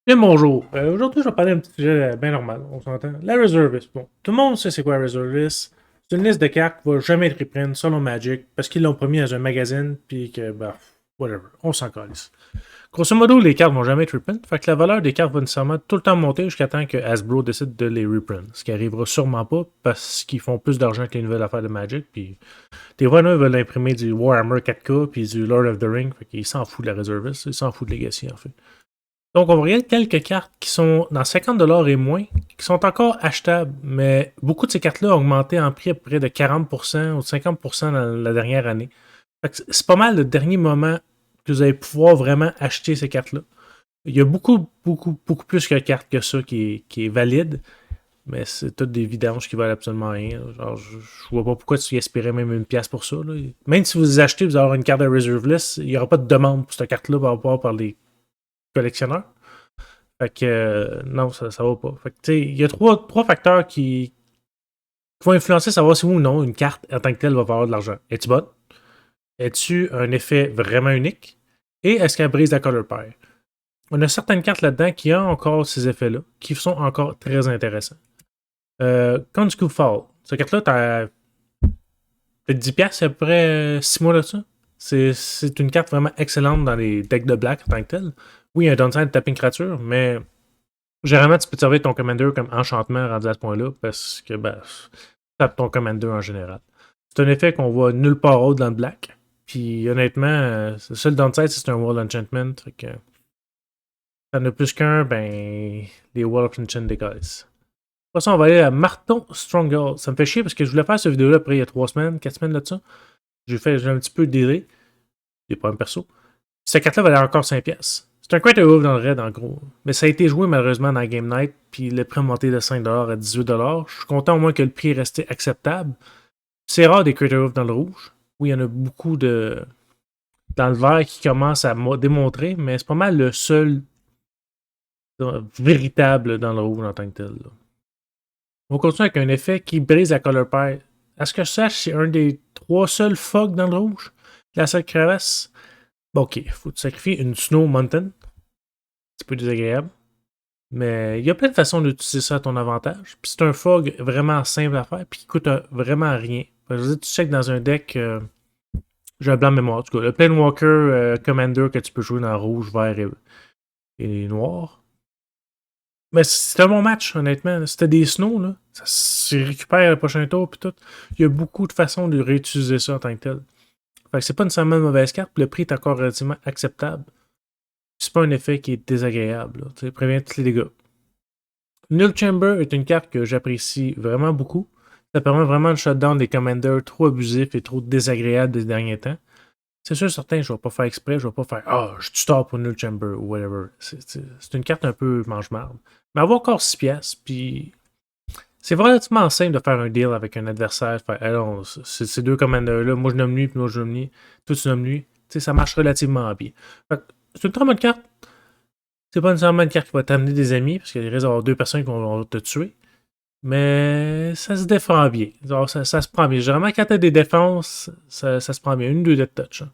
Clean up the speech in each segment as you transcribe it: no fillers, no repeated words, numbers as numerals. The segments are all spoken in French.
Bien bonjour. Aujourd'hui, je vais parler d'un petit sujet bien normal, on s'entend. La Reservist. Bon, tout le monde sait c'est quoi la Reservist. C'est une liste de cartes qui va jamais être reprint selon Magic parce qu'ils l'ont promis dans un magazine puis que, bah, whatever, on s'en calisse. Grosso modo, les cartes vont jamais être reprint, fait que la valeur des cartes va nécessairement tout le temps monter jusqu'à temps que Hasbro décide de les reprint. Ce qui arrivera sûrement pas parce qu'ils font plus d'argent que les nouvelles affaires de Magic. Puis, des fois, ils veulent imprimer du Warhammer 4K puis du Lord of the Ring, fait qu'ils s'en foutent de la Reservist, ils s'en foutent de Legacy en fait. Donc, on va regarder quelques cartes qui sont dans 50$ et moins, qui sont encore achetables, mais beaucoup de ces cartes-là ont augmenté en prix à peu près de 40% ou de 50% dans la dernière année. C'est pas mal le dernier moment que vous allez pouvoir vraiment acheter ces cartes-là. Il y a beaucoup plus de cartes que ça qui est valide, mais c'est toutes des vidanges qui valent absolument rien. Genre, je vois pas pourquoi tu y aspirais même une pièce pour ça. Là. Même si vous les achetez, vous allez avoir une carte de reserve list, il n'y aura pas de demande pour cette carte-là par rapport par les collectionneurs. Fait que non, ça va pas. Fait que tu sais, il y a trois facteurs qui vont influencer savoir si oui ou non une carte en tant que telle va valoir de l'argent. Es-tu bonne? Es-tu un effet vraiment unique? Et est-ce qu'elle brise la color pair? On a certaines cartes là-dedans qui ont encore ces effets-là, qui sont encore très intéressants. Quand du coup Fall, cette carte-là, t'as peut-être 10$, à peu près 6 mois là-dessus. C'est une carte vraiment excellente dans les decks de black en tant que tel. Oui, il y a un downside de tapping créature, mais généralement, tu peux te servir ton commander comme enchantement rendu à ce point-là parce que ben, tu tapes ton commander en général. C'est un effet qu'on voit nulle part autre dans le black. Puis honnêtement, le seul downside, c'est un Wall Enchantment. Fait que t'en as plus qu'un, ben les Wall of Enchant décaissent. Pour ça, on va aller à Marton Stronghold. Ça me fait chier parce que je voulais faire cette vidéo-là après il y a 3 semaines, 4 semaines là-dessus. J'ai un petit peu délai. Des problèmes perso. Cette carte-là valait encore 5$. C'est un Crater Wolf dans le raid, en gros. Mais ça a été joué malheureusement dans Game Night, puis le prix a monté de 5$ à 18$. Je suis content au moins que le prix est resté acceptable. C'est rare des Crater Wolf dans le rouge. Oui, il y en a beaucoup dans le vert qui commencent à démontrer, mais c'est pas mal le seul véritable dans le rouge en tant que tel. Là. On va continuer avec un effet qui brise la color pair. À ce que je sache, c'est un des 3 seuls fogs dans le rouge. La seule crevasse. Bon, ok, faut te sacrifier une Snow Mountain. Un petit peu désagréable. Mais il y a plein de façons d'utiliser ça à ton avantage. Puis c'est un fog vraiment simple à faire, puis qui coûte vraiment rien. Je veux dire, tu sais que dans un deck, j'ai un blanc de mémoire, en tout cas, le Planewalker Commander que tu peux jouer dans rouge, vert et noir. Mais c'est un bon match, honnêtement. C'était des snows, là. Ça se récupère le prochain tour, puis tout. Il y a beaucoup de façons de réutiliser ça en tant que tel. Fait que c'est pas nécessairement une mauvaise carte, puis le prix est encore relativement acceptable. C'est pas un effet qui est désagréable, là. Tu sais, prévient tous les dégâts. Null Chamber est une carte que j'apprécie vraiment beaucoup. Ça permet vraiment de shutdown des commanders trop abusifs et trop désagréables des derniers temps. C'est sûr, certain, je vais pas faire exprès, je vais pas faire je suis tard pour Null Chamber ou whatever. C'est une carte un peu mange-marde. Mais avoir encore 6 pièces, puis c'est relativement simple de faire un deal avec un adversaire. Faire, non, ces deux commanders-là, moi je nomme lui, puis moi je nomme lui, toi tu nommes lui. Ça marche relativement bien. C'est une très bonne carte. C'est pas nécessairement une carte qui va t'amener des amis, parce qu'il risque d'avoir 2 personnes qui vont te tuer. Mais ça se défend bien. Genre, ça se prend bien. Généralement, quand t'as des défenses, ça se prend bien. Une, deux dead touch. Hein.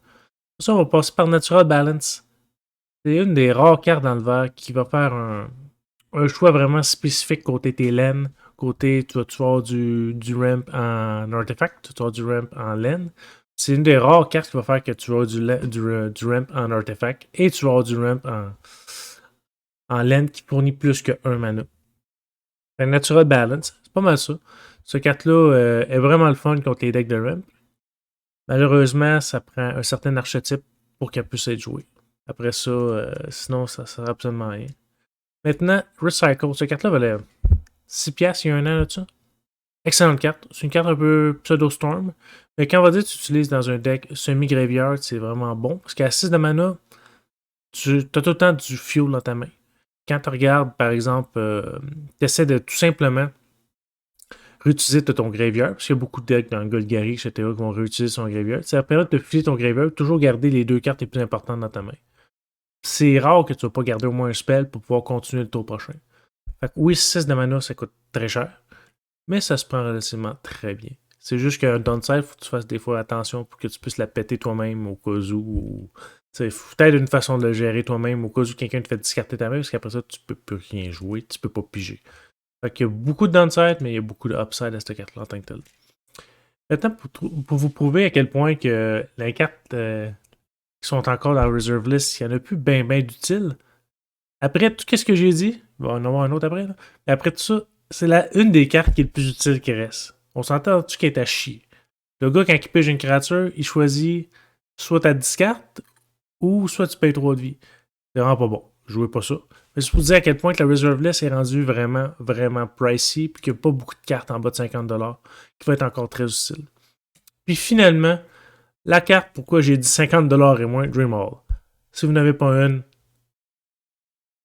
Ça, on va passer par Natural Balance. C'est une des rares cartes dans le vert qui va faire un choix vraiment spécifique côté tes laines. Côté, tu vas avoir du ramp en artefact, tu vas avoir du ramp en laine. C'est une des rares cartes qui va faire que tu vas avoir du ramp en artefact et tu vas avoir du ramp en laine qui fournit plus que 1 mana. Fait Natural Balance, c'est pas mal ça. Ce carte-là est vraiment le fun contre les decks de ramp. Malheureusement, ça prend un certain archétype pour qu'elle puisse être jouée. Après ça, sinon, ça sert absolument à rien. Maintenant, Recycle. Cette carte-là valait 6$ il y a un an là-dessus. Excellente carte. C'est une carte un peu pseudo-storm. Mais quand on va dire que tu utilises dans un deck semi-graveyard, c'est vraiment bon. Parce qu'à 6 de mana, tu as tout le temps du fuel dans ta main. Quand tu regardes, par exemple, tu essaies de tout simplement réutiliser ton graveyard, parce qu'il y a beaucoup de decks dans Golgari, etc., qui vont réutiliser son graveyard. Ça va permettre de filer ton graveyard, toujours garder les 2 cartes les plus importantes dans ta main. C'est rare que tu ne vas pas garder au moins un spell pour pouvoir continuer le tour prochain. Fait que oui, 6 de mana, ça coûte très cher, mais ça se prend relativement très bien. C'est juste qu'un downside, il faut que tu fasses des fois attention pour que tu puisses la péter toi-même au cas où. C'est peut-être une façon de le gérer toi-même au cas où quelqu'un te fait discarter ta main, parce qu'après ça, tu peux plus rien jouer, tu peux pas piger. Fait qu'il y a beaucoup de downside, mais il y a beaucoup de upside à cette carte-là en tant que telle. Maintenant, pour vous prouver à quel point que les cartes qui sont encore dans la reserve list, il n'y en a plus bien d'utiles. Après tout ce que j'ai dit, il va en avoir un autre après, là. Mais après tout ça, c'est une des cartes qui est le plus utile qui reste. On s'entend-tu qu'elle est à chier? Le gars, quand il pige une créature, il choisit soit ta discarte ou soit tu payes 3 de vie. C'est vraiment pas bon. Jouez pas ça. Mais c'est pour vous dire à quel point que la reserve list est rendue vraiment pricey, puis qu'il n'y a pas beaucoup de cartes en bas de 50$ qui va être encore très utile. Puis finalement, la carte, pourquoi j'ai dit 50$ et moins, Dream Hall. Si vous n'avez pas une,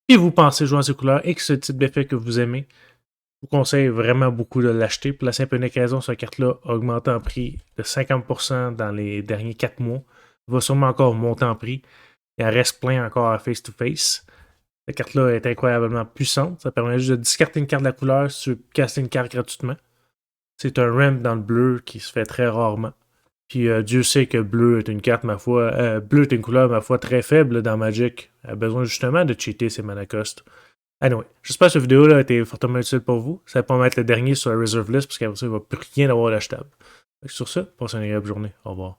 et vous pensez jouer en ces couleurs et que ce type d'effet que vous aimez, je vous conseille vraiment beaucoup de l'acheter. Pour la simple et unique raison, cette carte-là a augmenté en prix de 50% dans les derniers 4 mois. Elle va sûrement encore monter en prix. Il en reste plein encore à face-to-face. Cette carte-là est incroyablement puissante. Ça permet juste de discarter une carte de la couleur si tu veux casser une carte gratuitement. C'est un ramp dans le bleu qui se fait très rarement. Puis Dieu sait que bleu est une carte, ma foi. Bleu est une couleur, ma foi, très faible dans Magic. Elle a besoin justement de cheater ses mana cost. Anyway, j'espère que cette vidéo-là a été fortement utile pour vous. Ça va pas mettre le dernier sur la reserve list parce qu'après ça, il ne va plus rien avoir d'achetable. Sur ce, passez une agréable journée. Au revoir.